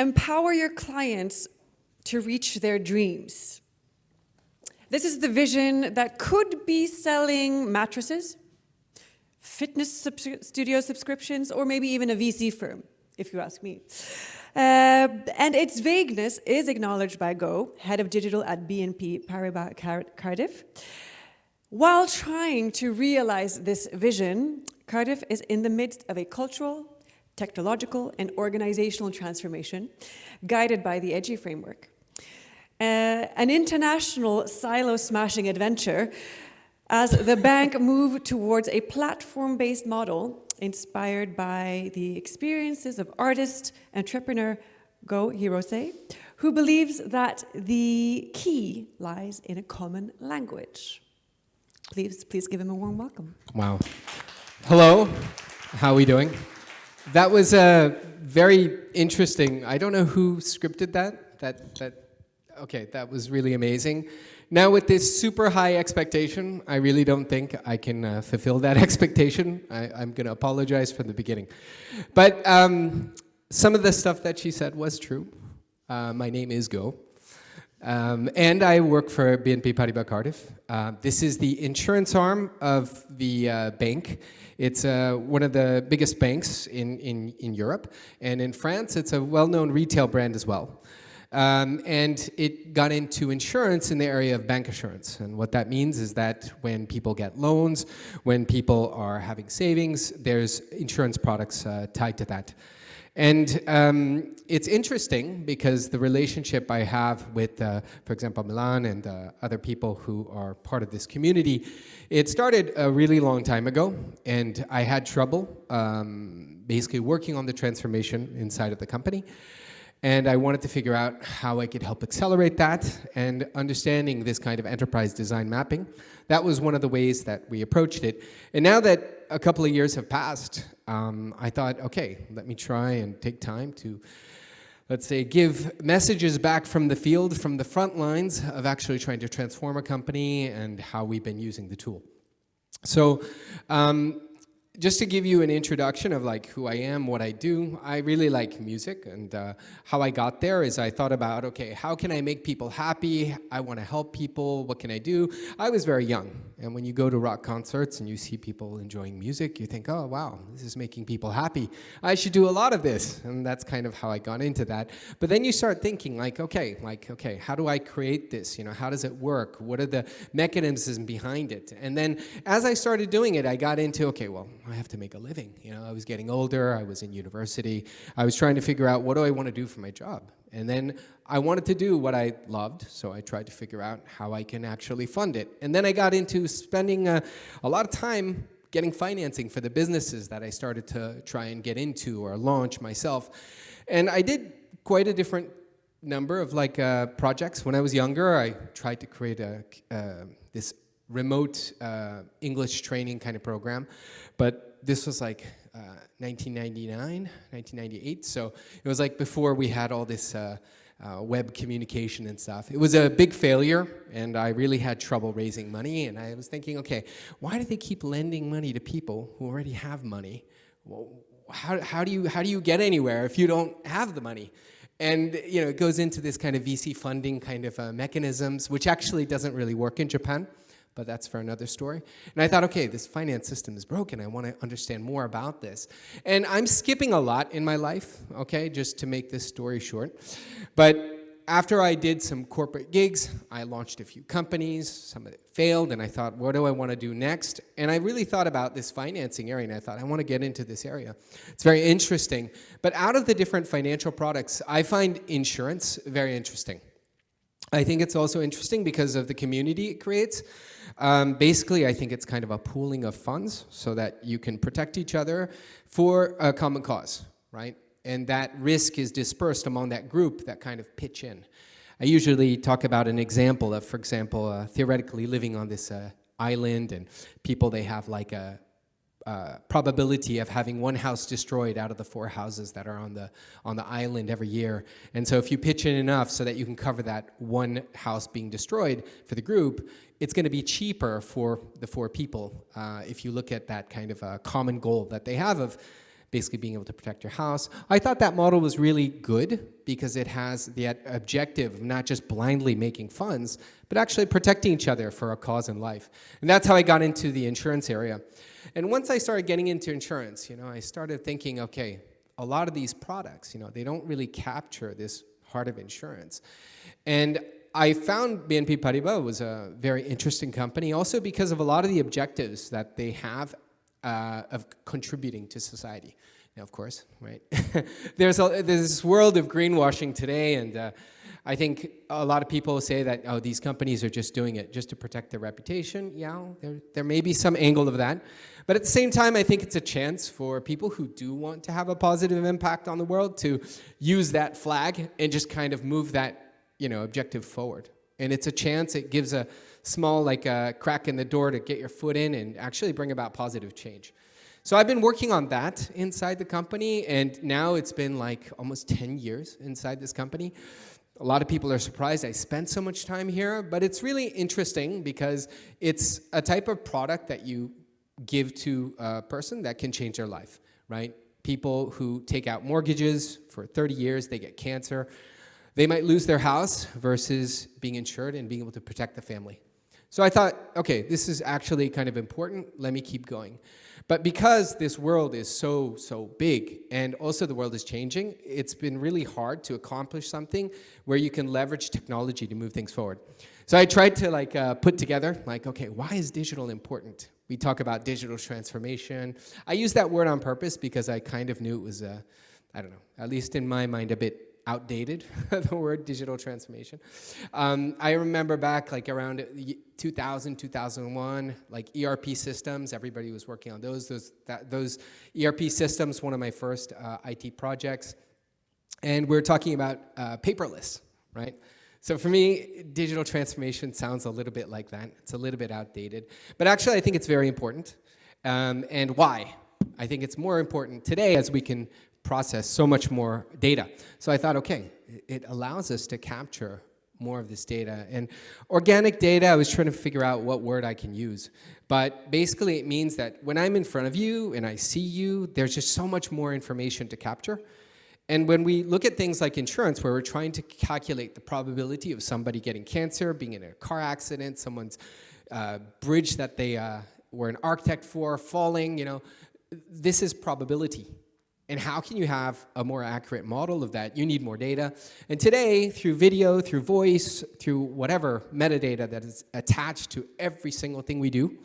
Empower your clients to reach their dreams. This is the vision that could be selling mattresses, fitness studio subscriptions, or maybe even a VC firm, if you ask me. And its vagueness is acknowledged by Go, head of digital at BNP Paribas Cardif. While trying to realize this vision, Cardif is in the midst of a cultural, technological, and organizational transformation guided by the EDGY framework. An international silo-smashing adventure as the bank moved towards a platform-based model inspired by the experiences of artist, entrepreneur Go Hirose, who believes that the key lies in a common language. Please give him a warm welcome. Wow. Hello, how are we doing? That was very interesting. I don't know who scripted that. Okay, that was really amazing. Now with this super high expectation, I really don't think I can fulfill that expectation. I'm going to apologize from the beginning. But some of the stuff that she said was true. My name is Go. And I work for BNP Paribas Cardif. This is the insurance arm of the bank. It's one of the biggest banks in Europe. And in France, it's a well-known retail brand as well. And it got into insurance in the area of bank assurance. And what that means is that when people get loans, when people are having savings, there's insurance products tied to that. And it's interesting because the relationship I have with, for example, Milan and other people who are part of this community, it started a really long time ago, and I had trouble basically working on the transformation inside of the company. And I wanted to figure out how I could help accelerate that and understanding this kind of enterprise design mapping. That was one of the ways that we approached it. And now that a couple of years have passed, I thought, okay, let me try and take time to, let's say, give messages back from the field, from the front lines of actually trying to transform a company and how we've been using the tool. So, just to give you an introduction of like who I am, what I do, I really like music, and how I got there is I thought about, okay, how can I make people happy? I want to help people, what can I do? I was very young, and when you go to rock concerts and you see people enjoying music, you think, oh wow, this is making people happy. I should do a lot of this, and that's kind of how I got into that. But then you start thinking like, okay, how do I create this? You know, how does it work? What are the mechanisms behind it? And then as I started doing it, I got into, okay, well, I have to make a living. You know, I was getting older, I was in university, I was trying to figure out what do I want to do for my job. And then I wanted to do what I loved, so I tried to figure out how I can actually fund it. And then I got into spending a lot of time getting financing for the businesses that I started to try and get into or launch myself. And I did quite a different number of like projects. When I was younger, I tried to create this remote English training kind of program, but this was like 1999, 1998, so it was like before we had all this web communication and stuff. It was a big failure, and I really had trouble raising money, and I was thinking, okay, why do they keep lending money to people who already have money? Well, how do you get anywhere if you don't have the money? And you know, it goes into this kind of VC funding kind of mechanisms, which actually doesn't really work in Japan. But that's for another story. And I thought, okay, this finance system is broken. I want to understand more about this. And I'm skipping a lot in my life, okay, just to make this story short. But after I did some corporate gigs, I launched a few companies. Some of it failed, and I thought, what do I want to do next? And I really thought about this financing area, and I thought, I want to get into this area. It's very interesting. But out of the different financial products, I find insurance very interesting. I think it's also interesting because of the community it creates. Basically, I think it's kind of a pooling of funds so that you can protect each other for a common cause, right? And that risk is dispersed among that group that kind of pitch in. I usually talk about an example of, for example, theoretically living on this island, and people, they have like a probability of having one house destroyed out of the 4 houses that are on the island every year. And so if you pitch in enough so that you can cover that one house being destroyed for the group, it's going to be cheaper for the 4 people if you look at that kind of a common goal that they have of basically being able to protect your house. I thought that model was really good because it has the objective of not just blindly making funds, but actually protecting each other for a cause in life. And that's how I got into the insurance area. And once I started getting into insurance, I started thinking, okay, a lot of these products, they don't really capture this heart of insurance. And I found BNP Paribas was a very interesting company, also because of a lot of the objectives that they have of contributing to society. Now, of course, right? There's this world of greenwashing today, and I think a lot of people say that, oh, these companies are just doing it just to protect their reputation. Yeah, there may be some angle of that. But at the same time, I think it's a chance for people who do want to have a positive impact on the world to use that flag and just kind of move that objective forward. And it's a chance, it gives a small crack in the door to get your foot in and actually bring about positive change. So I've been working on that inside the company, and now it's been like almost 10 years inside this company. A lot of people are surprised I spent so much time here, but it's really interesting because it's a type of product that you give to a person that can change their life, right? People who take out mortgages for 30 years, they get cancer. They might lose their house versus being insured and being able to protect the family. So I thought, okay, this is actually kind of important. Let me keep going. But because this world is so big, and also the world is changing, it's been really hard to accomplish something where you can leverage technology to move things forward. So I tried to put together, okay, why is digital important? We talk about digital transformation. I use that word on purpose because I kind of knew it was, I don't know, at least in my mind, a bit outdated, the word digital transformation. I remember back around 2000, 2001, ERP systems, everybody was working on those ERP systems, one of my first IT projects. And we're talking about paperless, right? So for me, digital transformation sounds a little bit like that. It's a little bit outdated. But actually, I think it's very important. And why? I think it's more important today as we can process so much more data. So I thought, okay, it allows us to capture more of this data. And organic data, I was trying to figure out what word I can use. But basically it means that when I'm in front of you and I see you, there's just so much more information to capture. And when we look at things like insurance, where we're trying to calculate the probability of somebody getting cancer, being in a car accident, someone's bridge that they were an architect for, falling, this is probability. And how can you have a more accurate model of that? You need more data. And today, through video, through voice, through whatever metadata that is attached to every single thing we do,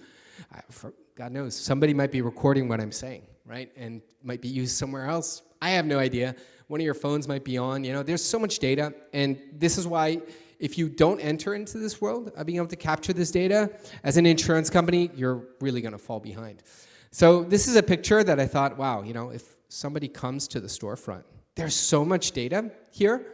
for God knows, somebody might be recording what I'm saying, right? And might be used somewhere else. I have no idea. One of your phones might be on. There's so much data. And this is why if you don't enter into this world of being able to capture this data, as an insurance company, you're really going to fall behind. So this is a picture that I thought, wow, if somebody comes to the storefront, there's so much data here,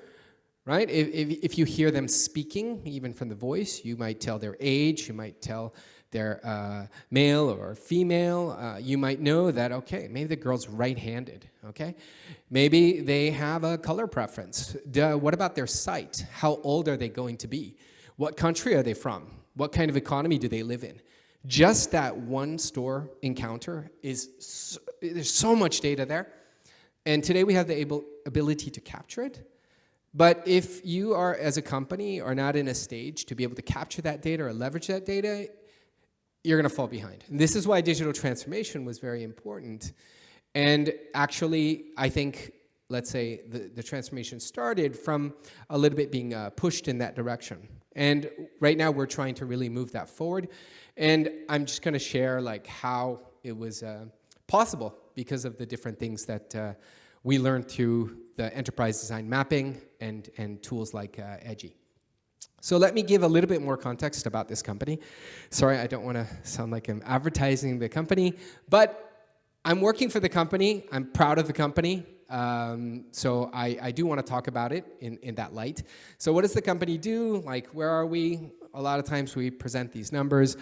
right? If you hear them speaking, even from the voice, you might tell their age, you might tell their male or female, you might know that, okay, maybe the girl's right-handed, okay? Maybe they have a color preference. What about their sight? How old are they going to be? What country are they from? What kind of economy do they live in? Just that one store encounter there's so much data there. And today we have the ability to capture it. But if you are, as a company, are not in a stage to be able to capture that data or leverage that data, you're going to fall behind. And this is why digital transformation was very important. And actually, I think, let's say, the transformation started from a little bit being pushed in that direction. And right now, we're trying to really move that forward. And I'm just going to share how it was possible because of the different things that we learned through the enterprise design mapping and tools like EDGY. So let me give a little bit more context about this company. Sorry, I don't want to sound like I'm advertising the company, but I'm working for the company. I'm proud of the company. So I do want to talk about it in that light. So what does the company do? Where are we? A lot of times we present these numbers.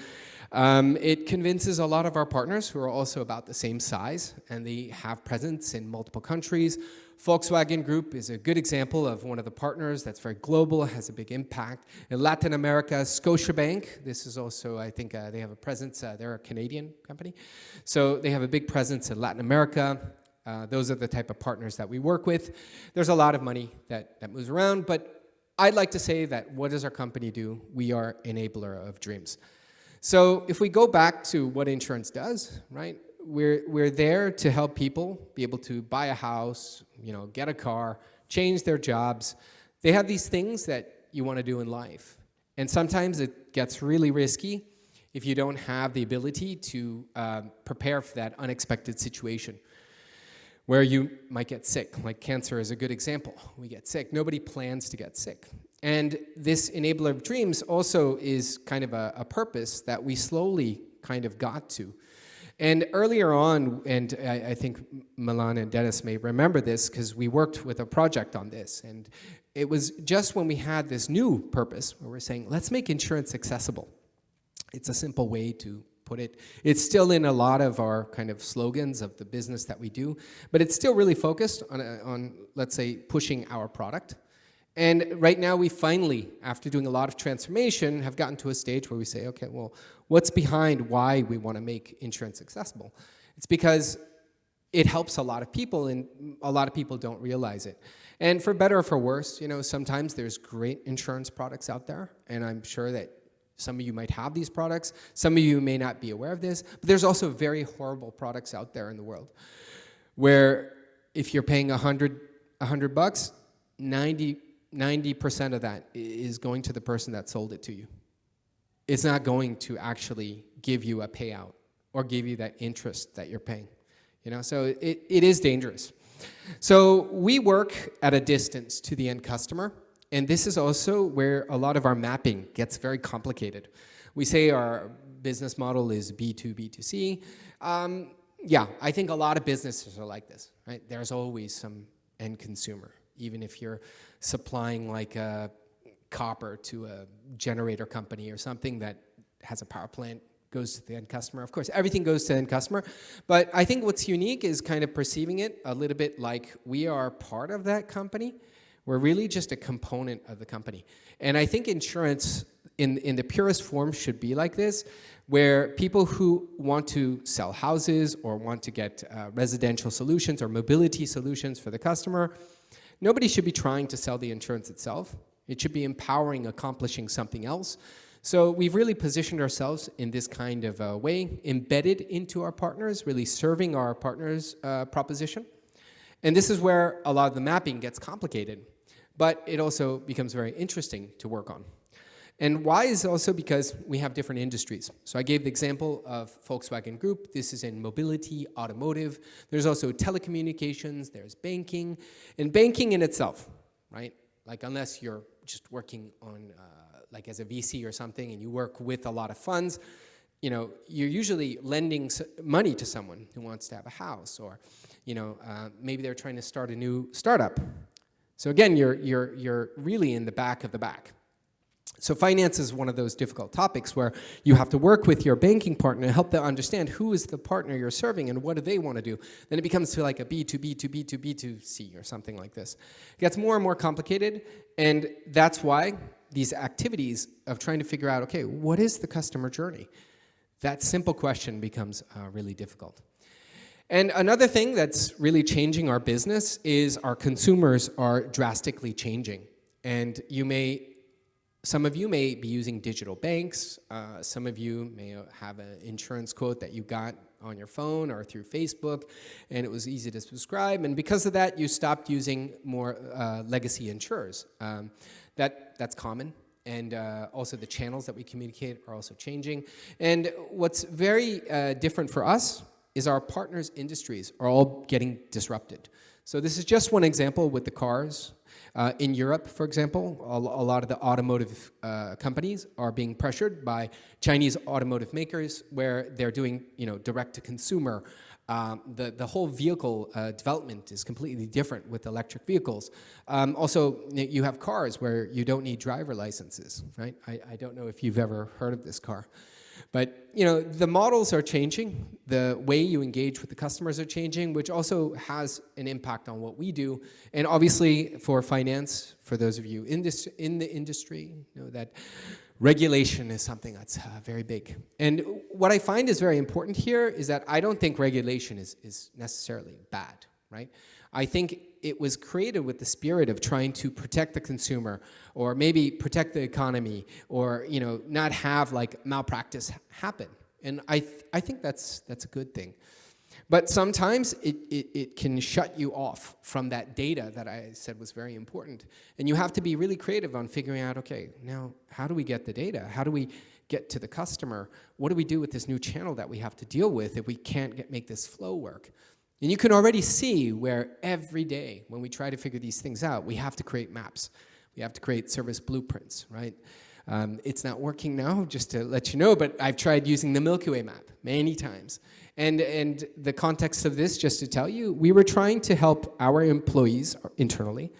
It convinces a lot of our partners who are also about the same size, and they have presence in multiple countries. Volkswagen Group is a good example of one of the partners that's very global, has a big impact. In Latin America, Scotiabank, this is also, I think they have a presence, they're a Canadian company. So they have a big presence in Latin America. Those are the type of partners that we work with. There's a lot of money that moves around, but I'd like to say that what does our company do? We are enabler of dreams. So if we go back to what insurance does, right? We're there to help people be able to buy a house, get a car, change their jobs. They have these things that you want to do in life. And sometimes it gets really risky if you don't have the ability to prepare for that unexpected situation where you might get sick. Like cancer is a good example. We get sick. Nobody plans to get sick. And this enabler of dreams also is kind of a purpose that we slowly kind of got to. And earlier on, and I think Milan and Dennis may remember this because we worked with a project on this, and it was just when we had this new purpose where we're saying, let's make insurance accessible. It's a simple way to put it. It's still in a lot of our kind of slogans of the business that we do, but it's still really focused on let's say, pushing our product. And right now we finally, after doing a lot of transformation, have gotten to a stage where we say, okay, well, what's behind why we want to make insurance accessible? It's because it helps a lot of people, and a lot of people don't realize it. And for better or for worse, sometimes there's great insurance products out there, and I'm sure that some of you might have these products. Some of you may not be aware of this, but there's also very horrible products out there in the world where if you're paying $100 bucks, 90% of that is going to the person that sold it to you. It's not going to actually give you a payout or give you that interest that you're paying. So it is dangerous. So we work at a distance to the end customer, and this is also where a lot of our mapping gets very complicated. We say our business model is B2B2C. Yeah, I think a lot of businesses are like this, right? There's always some end consumer, even if you're supplying like a copper to a generator company or something that has a power plant, goes to the end customer. Of course, everything goes to the end customer, but I think what's unique is kind of perceiving it a little bit like we are part of that company. We're really just a component of the company. And I think insurance in the purest form should be like this, where people who want to sell houses or want to get residential solutions or mobility solutions for the customer, nobody should be trying to sell the insurance itself. It should be empowering, accomplishing something else. So we've really positioned ourselves in this kind of way, embedded into our partners, really serving our partners' proposition. And this is where a lot of the mapping gets complicated, but it also becomes very interesting to work on. And why is also because we have different industries. So I gave the example of Volkswagen Group. This is in mobility, automotive. There's also telecommunications, there's banking. And banking in itself, right? Like unless you're just working on, like as a VC or something, and you work with a lot of funds, you're usually lending money to someone who wants to have a house, or maybe they're trying to start a new startup. So again, you're really in the back of the back. So finance is one of those difficult topics where you have to work with your banking partner and help them understand who is the partner you're serving and what do they want to do. Then it becomes to like a B2B to B2B2C or something like this. It gets more and more complicated, and that's why these activities of trying to figure out, okay, what is the customer journey? That simple question becomes really difficult. And another thing that's really changing our business is our consumers are drastically changing. And some of you may be using digital banks. Some of you may have an insurance quote that you got on your phone or through Facebook, and it was easy to subscribe. And because of that, you stopped using more legacy insurers. That's common. And also the channels that we communicate are also changing. And what's very different for us is our partners' industries are all getting disrupted. So this is just one example with the cars. In Europe, for example, a lot of the automotive companies are being pressured by Chinese automotive makers, where they're doing, direct-to-consumer. The whole vehicle development is completely different with electric vehicles. Also, you have cars where you don't need driver licenses, right? I don't know if you've ever heard of this car. But the models are changing, the way you engage with the customers are changing, which also has an impact on what we do. And obviously for finance, for those of you in the industry, that regulation is something that's very big. And what I find is very important here is that I don't think regulation is necessarily bad. right? I think it was created with the spirit of trying to protect the consumer, or maybe protect the economy, or not have like malpractice happen. And I think that's a good thing. But sometimes it can shut you off from that data that I said was very important. And you have to be really creative on figuring out, okay, now how do we get the data? How do we get to the customer? What do we do with this new channel that we have to deal with if we can't make this flow work? And you can already see where every day when we try to figure these things out, we have to create maps. We have to create service blueprints, right? It's not working now, just to let you know, but I've tried using the Milky Way map many times. And the context of this, just to tell you, we were trying to help our employees internally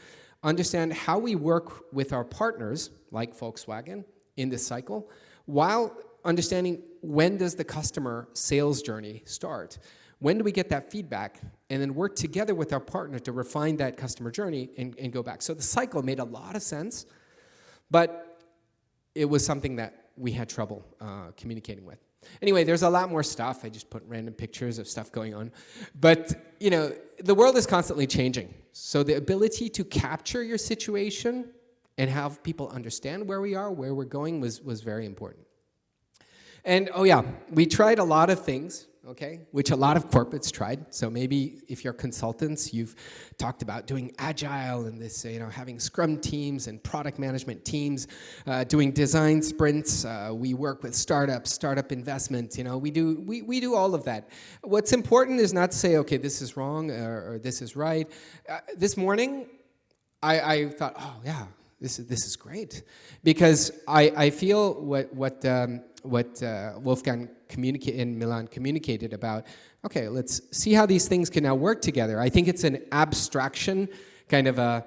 understand how we work with our partners, like Volkswagen, in this cycle, while understanding when does the customer sales journey start. When do we get that feedback, and then work together with our partner to refine that customer journey and go back. So the cycle made a lot of sense, but it was something that we had trouble communicating with. Anyway, there's a lot more stuff. I just put random pictures of stuff going on. But, the world is constantly changing. So the ability to capture your situation and have people understand where we are, where we're going was very important. And, oh yeah, we tried a lot of things, okay, which a lot of corporates tried. So maybe if you're consultants, you've talked about doing agile and this, having scrum teams and product management teams, doing design sprints. We work with startups, startup investment. We do all of that. What's important is not to say, okay, this is wrong or this is right. This morning, I thought, oh yeah, this is great, because I feel what Wolfgang in Milan communicated about, okay, let's see how these things can now work together. I think it's an abstraction, kind of a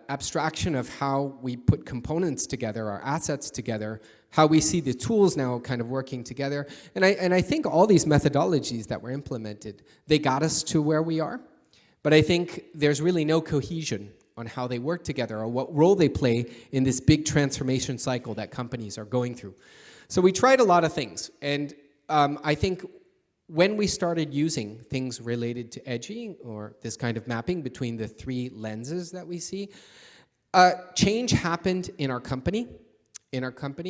abstraction of how we put components together, our assets together, how we see the tools now kind of working together. And I think all these methodologies that were implemented, they got us to where we are. But I think there's really no cohesion on how they work together or what role they play in this big transformation cycle that companies are going through. So we tried a lot of things, and I think when we started using things related to EDGY, or this kind of mapping between the three lenses that we see, change happened in our company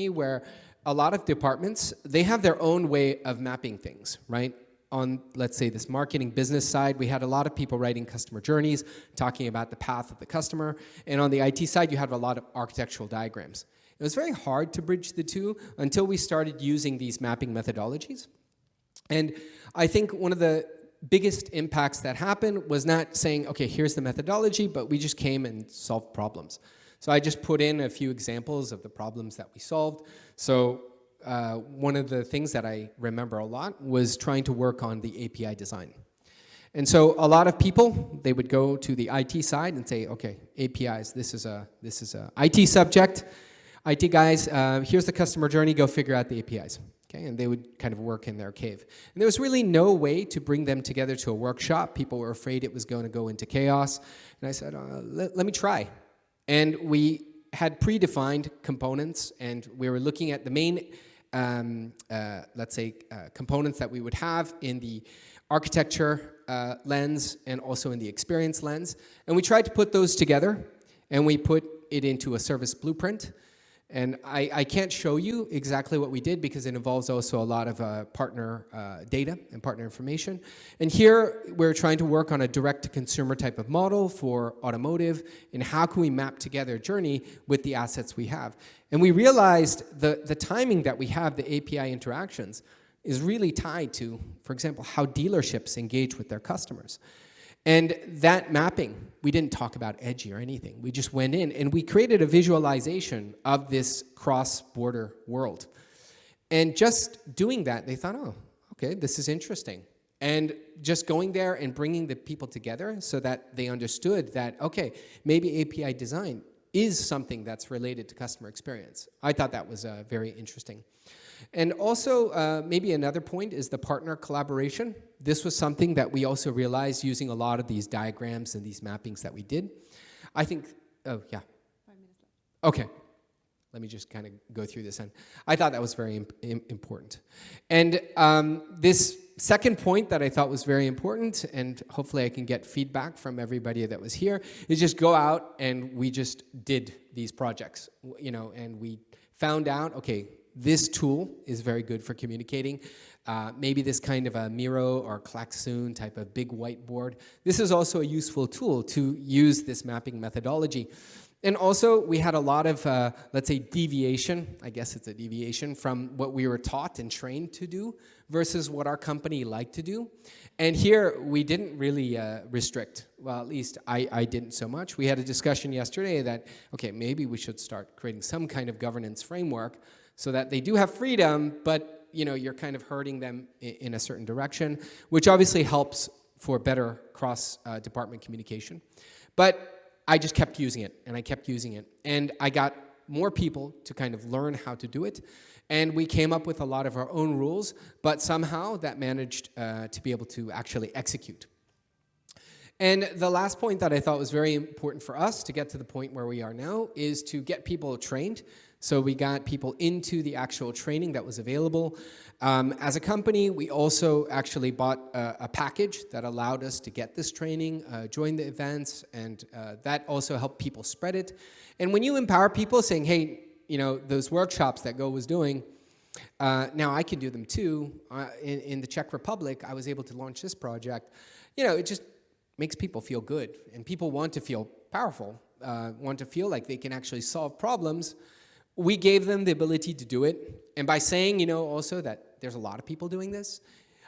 where a lot of departments, they have their own way of mapping things, right? On, let's say, this marketing business side, we had a lot of people writing customer journeys, talking about the path of the customer, and on the IT side, you have a lot of architectural diagrams. It was very hard to bridge the two until we started using these mapping methodologies. And I think one of the biggest impacts that happened was not saying, okay, here's the methodology, but we just came and solved problems. So I just put in a few examples of the problems that we solved. So one of the things that I remember a lot was trying to work on the API design. And so a lot of people, they would go to the IT side and say, okay, APIs, this is a IT subject. IT guys, here's the customer journey, go figure out the APIs. Okay, and they would kind of work in their cave. And there was really no way to bring them together to a workshop. People were afraid it was going to go into chaos. And I said, let me try. And we had predefined components, and we were looking at the main, let's say, components that we would have in the architecture lens and also in the experience lens. And we tried to put those together, and we put it into a service blueprint. And I can't show you exactly what we did because it involves also a lot of partner data and partner information. And here we're trying to work on a direct-to-consumer type of model for automotive, and how can we map together a journey with the assets we have. And we realized the timing that we have, the API interactions, is really tied to, for example, how dealerships engage with their customers. And that mapping, we didn't talk about EDGY or anything. We just went in and we created a visualization of this cross-border world. And just doing that, they thought, oh, okay, this is interesting. And just going there and bringing the people together so that they understood that, okay, maybe API design is something that's related to customer experience. I thought that was very interesting. And also, maybe another point is the partner collaboration. This was something that we also realized using a lot of these diagrams and these mappings that we did. I think, oh, yeah. 5 minutes left. Okay. Let me just kind of go through this. And I thought that was very important. And this second point that I thought was very important, and hopefully I can get feedback from everybody that was here, is just go out and we just did these projects, you know, and we found out, okay, this tool is very good for communicating. Maybe this kind of a Miro or Klaxoon type of big whiteboard. This is also a useful tool to use this mapping methodology. And also, we had a lot of, let's say, deviation, I guess it's a deviation, from what we were taught and trained to do versus what our company liked to do. And here, we didn't really restrict. Well, at least I didn't so much. We had a discussion yesterday that, okay, maybe we should start creating some kind of governance framework so that they do have freedom, but you know, you're kind of herding them in a certain direction, which obviously helps for better cross-department communication. But I just kept using it, and I kept using it. And I got more people to kind of learn how to do it. And we came up with a lot of our own rules, but somehow that managed to be able to actually execute. And the last point that I thought was very important for us to get to the point where we are now is to get people trained. So we got people into the actual training that was available. As a company, we also actually bought a package that allowed us to get this training, join the events, and that also helped people spread it. And when you empower people saying, hey, you know, those workshops that Go was doing, now I can do them too. In the Czech Republic, I was able to launch this project. You know, it just makes people feel good, and people want to feel powerful, want to feel like they can actually solve problems. We gave them the ability to do it, and by saying, you know, also that there's a lot of people doing this,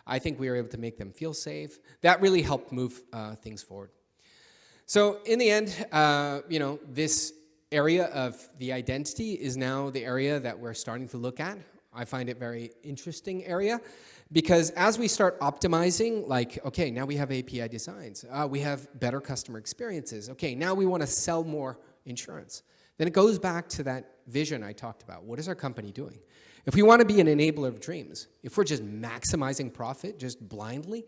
I think we were able to make them feel safe. That really helped move things forward. So in the end, you know, this area of the identity is now the area that we're starting to look at. I find it very interesting area, because as we start optimizing, like, okay, now we have API designs, we have better customer experiences, okay, now we want to sell more insurance. Then it goes back to that vision I talked about. What is our company doing? If we want to be an enabler of dreams, if we're just maximizing profit just blindly,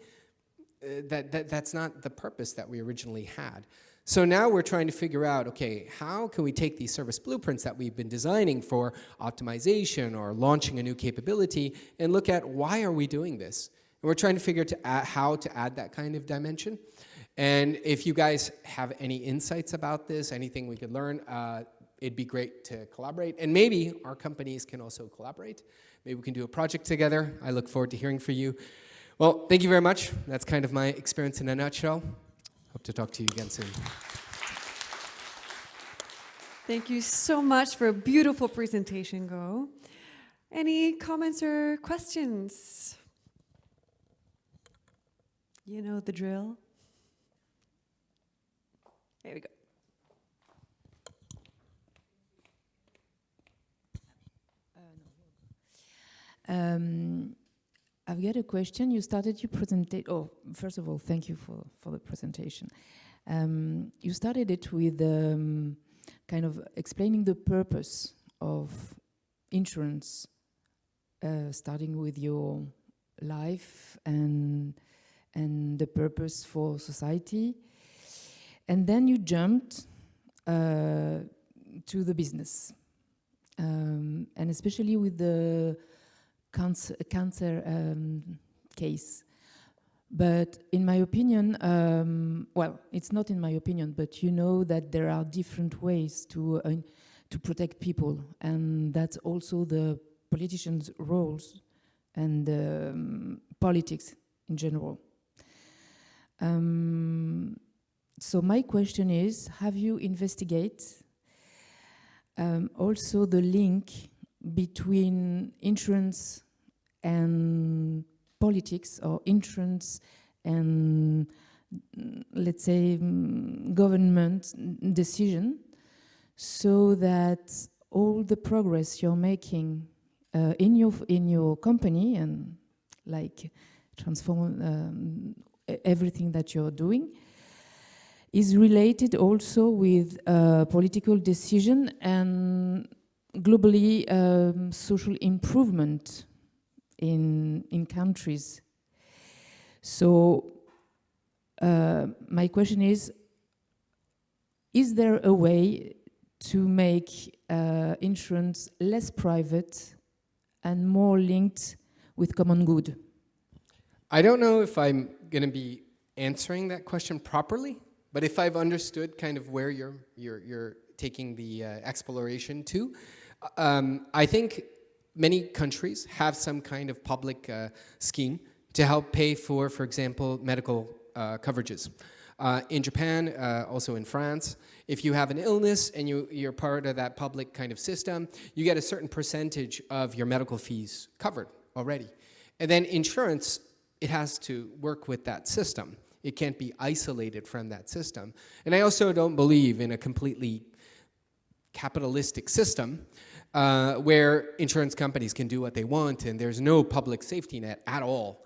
that's not the purpose that we originally had. So now we're trying to figure out, okay, how can we take these service blueprints that we've been designing for optimization or launching a new capability and look at why are we doing this? And we're trying to figure out how to add that kind of dimension. And if you guys have any insights about this, anything we could learn, it'd be great to collaborate. And maybe our companies can also collaborate. Maybe we can do a project together. I look forward to hearing from you. Well, thank you very much. That's kind of my experience in a nutshell. Hope to talk to you again soon. Thank you so much for a beautiful presentation, Go. Any comments or questions? You know the drill. There we go. I've got a question. You started your presentation. Oh, first of all, thank you for the presentation. You started it with kind of explaining the purpose of insurance, starting with your life and the purpose for society. And then you jumped to the business, and especially with the cancer case. But in my opinion, well, it's not in my opinion, but you know that there are different ways to protect people, and that's also the politicians' roles and politics in general. So my question is, have you investigated also the link between insurance and politics, or insurance and, let's say, government decision, so that all the progress you're making in your company and like transform everything that you're doing is related also with political decision and globally social improvement in countries. So my question is there a way to make insurance less private and more linked with common good? I don't know if I'm going to be answering that question properly, but if I've understood kind of where you're taking the exploration to, I think many countries have some kind of public scheme to help pay for example, medical coverages. In Japan, also in France, if you have an illness and you're part of that public kind of system, you get a certain percentage of your medical fees covered already. And then insurance, it has to work with that system. It can't be isolated from that system. And I also don't believe in a completely capitalistic system where insurance companies can do what they want and there's no public safety net at all.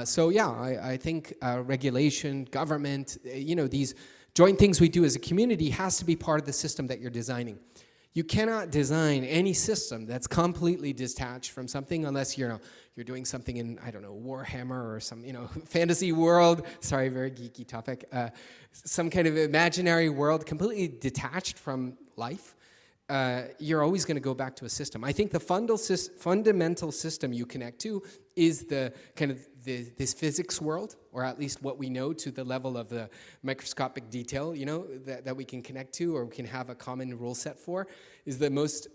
So yeah, I think regulation, government, these joint things we do as a community has to be part of the system that you're designing. You cannot design any system that's completely detached from something unless you're doing something in, I don't know, Warhammer or some, fantasy world. Sorry, very geeky topic. Some kind of imaginary world completely detached from life. You're always going to go back to a system. I think the fundamental system you connect to is the kind of this physics world, or at least what we know to the level of the microscopic detail, that we can connect to or we can have a common rule set for, is the most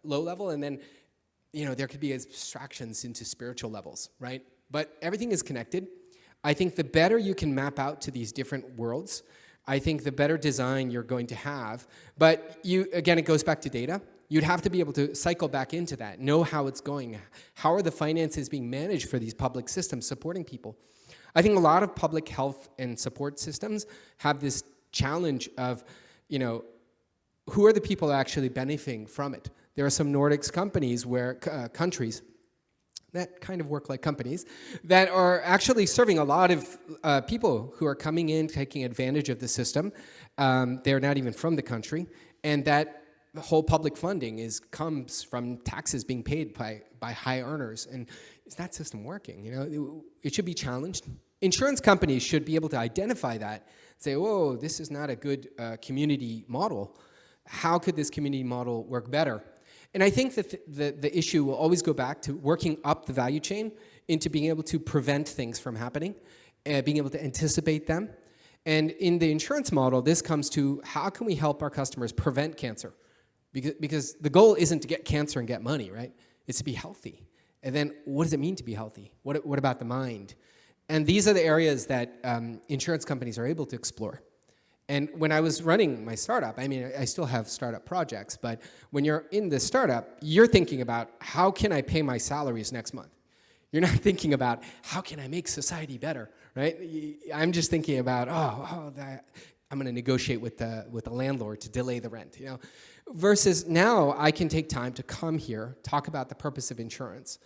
low level. And then, there could be abstractions into spiritual levels, right? But everything is connected. I think the better you can map out to these different worlds, I think the better design you're going to have. But again, it goes back to data. You'd have to be able to cycle back into that, know how it's going. How are the finances being managed for these public systems supporting people? I think a lot of public health and support systems have this challenge of, who are the people actually benefiting from it? There are some Nordics companies countries that kind of work like companies that are actually serving a lot of people who are coming in, taking advantage of the system. They're not even from the country, and that the whole public funding comes from taxes being paid by high earners. And is that system working? It should be challenged. Insurance companies should be able to identify that, say, whoa, this is not a good community model. How could this community model work better? And I think that the issue will always go back to working up the value chain into being able to prevent things from happening, being able to anticipate them. And in the insurance model, this comes to how can we help our customers prevent cancer? Because the goal isn't to get cancer and get money, right? It's to be healthy. And then what does it mean to be healthy? What about the mind? And these are the areas that insurance companies are able to explore. And when I was running my startup, I still have startup projects, but when you're in the startup, you're thinking about how can I pay my salaries next month? You're not thinking about how can I make society better, right? I'm just thinking about, I'm going to negotiate with the landlord to delay the rent, Versus now I can take time to come here, talk about the purpose of insurance.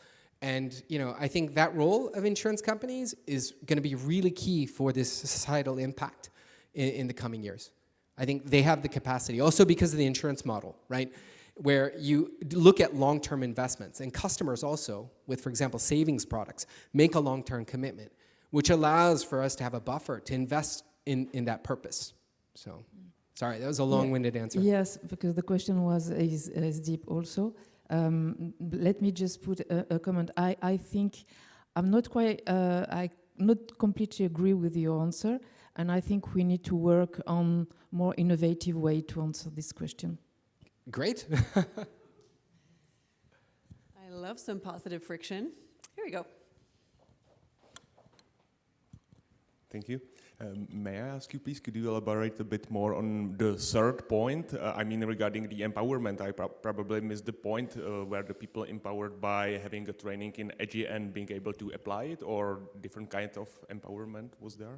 And I think that role of insurance companies is going to be really key for this societal impact in the coming years. I think they have the capacity, also because of the insurance model, right? Where you look at long-term investments, and customers also, with, for example, savings products, make a long-term commitment, which allows for us to have a buffer to invest in that purpose. So, sorry, that was a long-winded answer. Yes, because the question is deep also. Let me just put a comment. I think I'm not quite, I not completely agree with your answer, and I think we need to work on more innovative way to answer this question. Great. I love some positive friction. Here we go. Thank you. May I ask you, please, could you elaborate a bit more on the third point? Regarding the empowerment, I probably missed the point where the people empowered by having a training in EDGY and being able to apply it, or different kind of empowerment was there?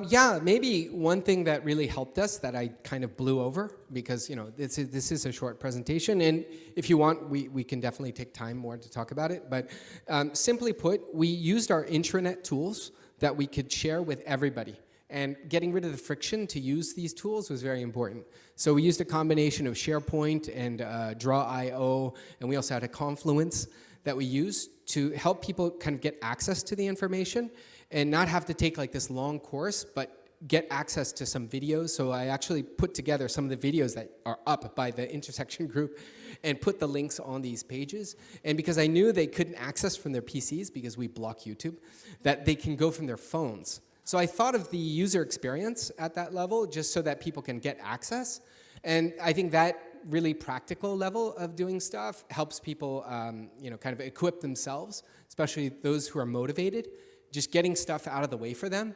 Yeah, maybe one thing that really helped us that I kind of blew over, because this is a short presentation, and if you want, we can definitely take time more to talk about it. But simply put, we used our intranet tools that we could share with everybody. And getting rid of the friction to use these tools was very important. So we used a combination of SharePoint and Draw.io, and we also had a Confluence that we used to help people kind of get access to the information and not have to take like this long course, but get access to some videos. So I actually put together some of the videos that are up by the Intersection group and put the links on these pages. And because I knew they couldn't access from their PCs because we block YouTube, that they can go from their phones. So I thought of the user experience at that level just so that people can get access. And I think that really practical level of doing stuff helps people you know, kind of equip themselves, especially those who are motivated. Just getting stuff out of the way for them,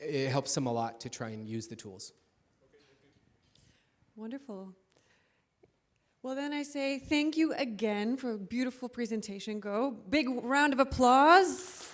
it helps them a lot to try and use the tools. Wonderful. Well, then I say thank you again for a beautiful presentation, Go. Big round of applause.